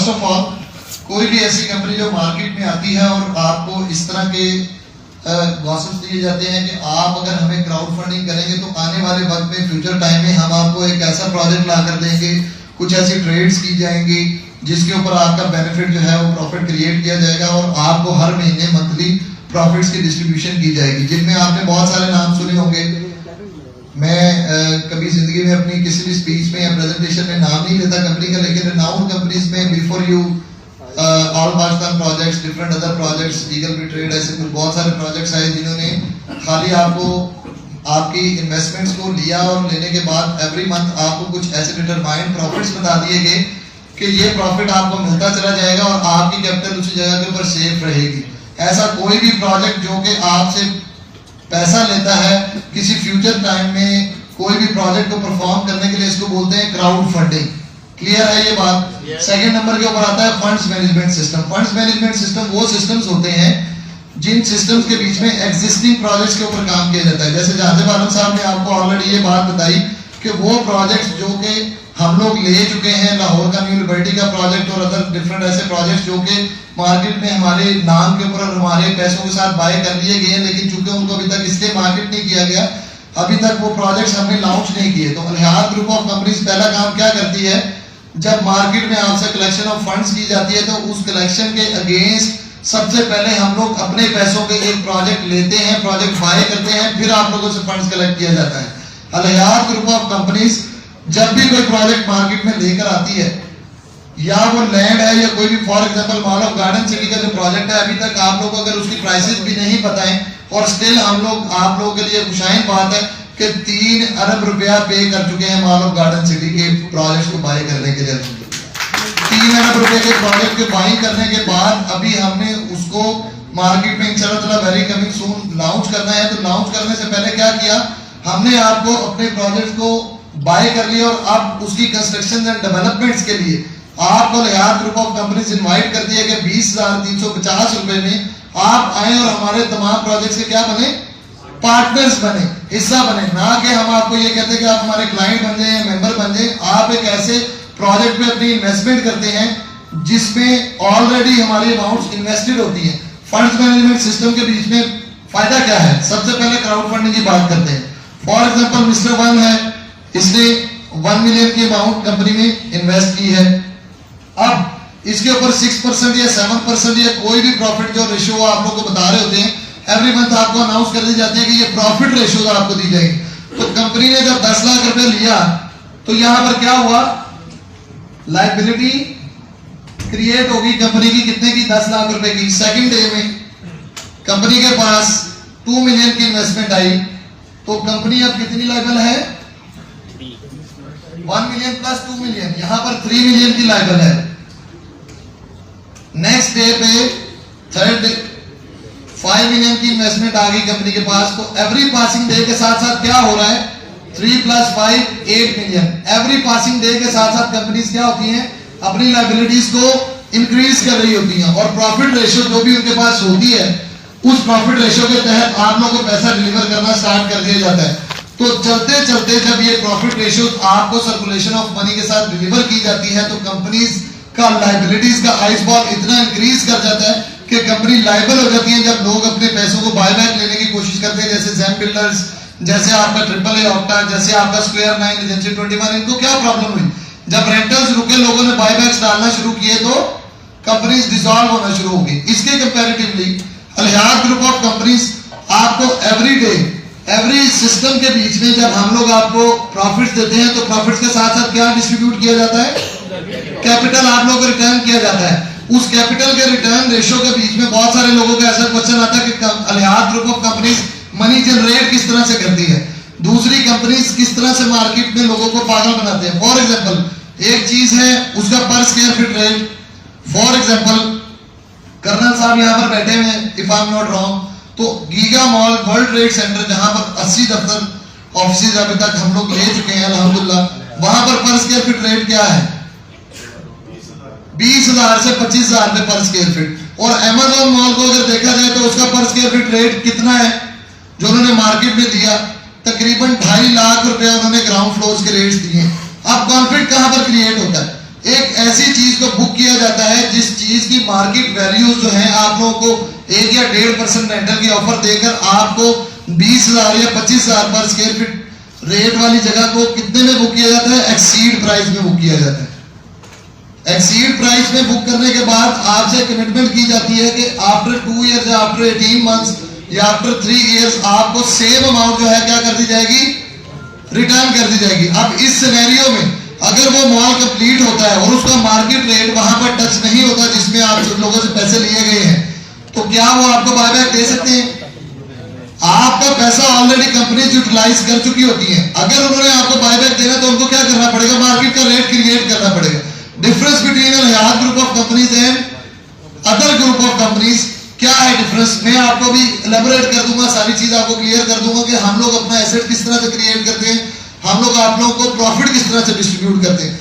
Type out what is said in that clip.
First of all कोई भी ऐसी कंपनी जो मार्केट में आती है और आपको इस तरह के गॉसिप्स दिए जाते हैं कि आप अगर हमें क्राउड फंडिंग करेंगे तो आने वाले वक्त में फ्यूचर टाइम में हम आपको एक ऐसा प्रोजेक्ट ला कर देंगे, कुछ ऐसी ट्रेड्स की जाएंगी जिसके ऊपर आपका बेनिफिट जो है वो प्रॉफिट क्रिएट किया जाएगा और आपको हर महीने मंथली प्रॉफिट्स की डिस्ट्रीब्यूशन की जाएगी, जिनमें आपने बहुत सारे नाम सुने होंगे। मैं कभी जिंदगी में अपनी किसी भी स्पीच में या प्रेजेंटेशन में नाम नहीं लेता कंपनी का, लेकिन रिनाउंड कंपनीज में before you all Pakistan projects, different other projects, legal be trade, ऐसे कुछ बहुत सारे प्रोजेक्ट्स आए जिन्होंने खाली आपको आपकी इन्वेस्टमेंट्स को लिया और लेने के बाद एवरी मंथ आपको कुछ ऐसे डिटरमाइंड प्रॉफिट्स बता दिए गए कि ये प्रॉफिट आपको मिलता चला जाएगा और आपकी कैपिटल उसी जगह के ऊपर सेफ रहेगी। ऐसा कोई भी प्रोजेक्ट जो कि आपसे पैसा लेता है किसी फ्यूचर टाइम में कोई भी प्रोजेक्ट को परफॉर्म करने के लिए, इसको बोलते हैं क्राउड फंडिंग। क्लियर है ये बात? सेकंड नंबर के ऊपर आता है funds management system. Funds management system वो सिस्टम्स होते हैं जिन सिस्टम्स के बीच में एग्जिस्टिंग प्रोजेक्ट्स के ऊपर काम किया जाता है। जैसे जहाज़ेब आलम साहब ने आपको ऑलरेडी ये बात बताई कि वो प्रोजेक्ट्स जो कि हम लोग ले चुके हैं, लाहौर का न्यू लिबर्टी का प्रोजेक्ट और अदर डिफरेंट ऐसे प्रोजेक्ट्स जो कि मार्केट में हमारे नाम के ऊपर और हमारे पैसों के साथ बाय कर लिए गए हैं, लेकिन चूंकि उनको अभी तक इसलिए मार्केट नहीं किया गया, अभी तक वो प्रोजेक्ट्स हमने लॉन्च नहीं किए। तो अल-हयात ग्रुप ऑफ कंपनीज पहला काम क्या करती है, जब मार्केट में आपसे कलेक्शन ऑफ फंड्स की जाती है तो उस कलेक्शन के अगेंस्ट सबसे पहले हम लोग अपने पैसों के एक प्रोजेक्ट लेते हैं, प्रोजेक्ट बाय करते हैं, फिर आप लोगों से फंड्स कलेक्ट किया जाता है। अल-हयात ग्रुप ऑफ कंपनीज जब भी कोई प्रोजेक्ट मार्केट में लेकर आती है, या वो लैंड है या कोई भी, for example mall of garden city का जो प्रोजेक्ट है, अभी तक आप लोग अगर उसकी प्राइसेस भी नहीं पता है और स्टिल हम लोग आप लोगों के लिए खुशाइन बात है कि 3 अरब रुपया पे कर चुके हैं मॉल ऑफ गार्डन सिटी के प्रोजेक्ट को बाय करने के लिए। 3 अरब रुपए के प्रोजेक्ट को बाय करने के बाद अभी हमने उसको मार्केट में इंशाल्लाह वेरी कमिंग सून लॉन्च करना है। तो लॉन्च करने से पहले क्या किया, हमने आपको अपने प्रोजेक्ट को बाय कर लिया और अब उसकी कंस्ट्रक्शन एंड डेवलपमेंट्स के लिए आपको अल-हयात ग्रुप ऑफ कंपनीज इनवाइट करती है कि 20,350 रुपए में आप आए और हमारे तमाम प्रोजेक्ट्स के क्या बने, पार्टनर्स बने, हिस्सा बने। ना कि हम आपको ये कहते हैं कि आप हमारे क्लाइंट बन जाए, मेंबर बन जाए। आप एक ऐसे प्रोजेक्ट में अपनी इन्वेस्टमेंट करते हैं जिसमें ऑलरेडी हमारी अमाउंट्स इन्वेस्टेड होती हैं। फंड्स मैनेजमेंट सिस्टम के बीच में फायदा क्या है, सबसे पहले क्राउड फंडिंग की बात करते हैं। फॉर एग्जांपल मिस्टर वन है, इसने 1 मिलियन की अमाउंट कंपनी में इन्वेस्ट की है। अब इसके ऊपर 6% या 7% या कोई भी प्रॉफिट जो रेशियो आप लोग को बता रहे होते हैं, एवरी मंथ आपको अनाउंस कर दी जाती है कि ये प्रॉफिट रेशियो आपको दी जाएगी। तो कंपनी ने जब 10 लाख रुपए लिया तो यहां पर क्या हुआ, लायबिलिटी क्रिएट होगी कंपनी की, कितने की, 10 लाख रुपए की। सेकंड डे में कंपनी के पास 2 मिलियन की इन्वेस्टमेंट आई, तो कंपनी अब कितनी लायबल है, 1 मिलियन प्लस 2 मिलियन, यहां पर 3 मिलियन की लायबल है। नेक्स्ट डे पे थर्ड डे 5 मिलियन की इन्वेस्टमेंट आ गई कंपनी के पास। तो एवरी पासिंग डे के साथ साथ क्या हो रहा है, 3 + 5 8 मिलियन। एवरी पासिंग डे के साथ साथ कंपनीज क्या होती हैं, अपनी लायबिलिटीज को इंक्रीज कर रही होती हैं और प्रॉफिट रेशियो जो भी उनके पास होती है उस प्रॉफिट रेशियो के तहत आप लोगों को पैसा डिलीवर करना स्टार्ट कर दिया जाता है। तो चलते चलते जब ये प्रॉफिट रेशियो आपको सर्कुलेशन ऑफ मनी के साथ डिलीवर की जाती है तो कंपनीज का लायबिलिटीज का आइस बॉल इतना इंक्रीज कर जाता है कि कंपनी लायबल हो जाती है जब लोग अपने पैसों को बायबैक लेने की कोशिश करते हैं। जैसे जैम बिल्डर्स, जैसे आपका ट्रिपल ए ऑक्टा, जैसे आपका स्क्वायर 9, एजेंसी 21, इनको क्या प्रॉब्लम हुई, जब रेंटल्स रुके, लोगों ने बायबैक्स डालना शुरू किए तो कंपनीज डिसॉल्व होना शुरू हो गई। इसके कंपैरेटिवली अल-हयात ग्रुप ऑफ कंपनीज आपको एवरी डे, एवरी सिस्टम के बीच में जब हम लोग आपको प्रॉफिट्स देते हैं तो प्रॉफिट्स के साथ साथ क्या डिस्ट्रीब्यूट किया जाता है, कैपिटल आप लोगों को रिटर्न किया जाता है। उस कैपिटल के रिटर्न रेशियो के बीच में बहुत सारे लोगों का ऐसा क्वेश्चन आता है कि Al-Hayat group of companies money generate किस तरह से करती है, दूसरी कंपनीज किस तरह से मार्केट में लोगों को पागल बनाते हैं। फॉर एग्जांपल एक चीज है उसका पर square feet rate. For example colonel sahib यहाँ पर बैठे हुए हैं, if I am not wrong, तो giga mall, world trade centre, जहां पर 80 दफ्तर ऑफिस अभी तक हम लोग ले चुके हैं अल्हम्दुलिल्लाह, वहां पर स्क्वायर फीट रेट क्या है, 20,000 से 25,000 रुपए पर स्क्वायर फीट। और अमेज़न मॉल को अगर देखा जाए तो उसका पर स्क्वायर फीट रेट कितना है जो उन्होंने मार्केट में दिया, तकरीबन 2.5 लाख रुपए उन्होंने ग्राउंड फ्लोर के रेट्स दिए। अब कॉन्फ्लिक्ट कहां पर क्रिएट होता है, एक ऐसी चीज को बुक किया जाता है जिस चीज की मार्केट वैल्यूज जो है आप लोगों को 1 या 1.5% रेंटल की ऑफर देकर आपको 20,000 या 25,000 पर स्क्वायर फीट रेट वाली जगह को कितने में बुक किया जाता है? एक्सीड प्राइस में बुक किया जाता है। एक्सीड प्राइस में बुक करने के बाद आपसे कमिटमेंट की जाती है कि आफ्टर 2 इयर्स या आफ्टर 18 मंथ्स या आफ्टर 3 इयर्स आपको सेम अमाउंट जो है क्या कर दी जाएगी? रिटर्न कर दी जाएगी। अब इस सिनेरियो में अगर वो मॉल कंप्लीट होता है और उसका मार्केट रेट वहां पर टच नहीं होता जिसमें आप लोगों से पैसे लिए गए हैं, तो क्या वो आपको बायबैक दे सकते हैं? आपका पैसा ऑलरेडी कंपनी यूटिलाइज कर चुकी होती है। अगर उन्होंने आपको बायबैक देना तो उनको क्या करना पड़ेगा? मार्केट का रेट क्रिएट करना पड़ेगा। Difference between Hayat group of companies and other group of companies क्या है डिफरेंस? मैं आपको भी एलैबोरेट कर दूंगा, सारी चीज आपको क्लियर कर दूंगा कि हम लोग अपना एसेट किस तरह से क्रिएट करते हैं, हम लोग आप लोगों को प्रॉफिट किस तरह से डिस्ट्रीब्यूट करते हैं।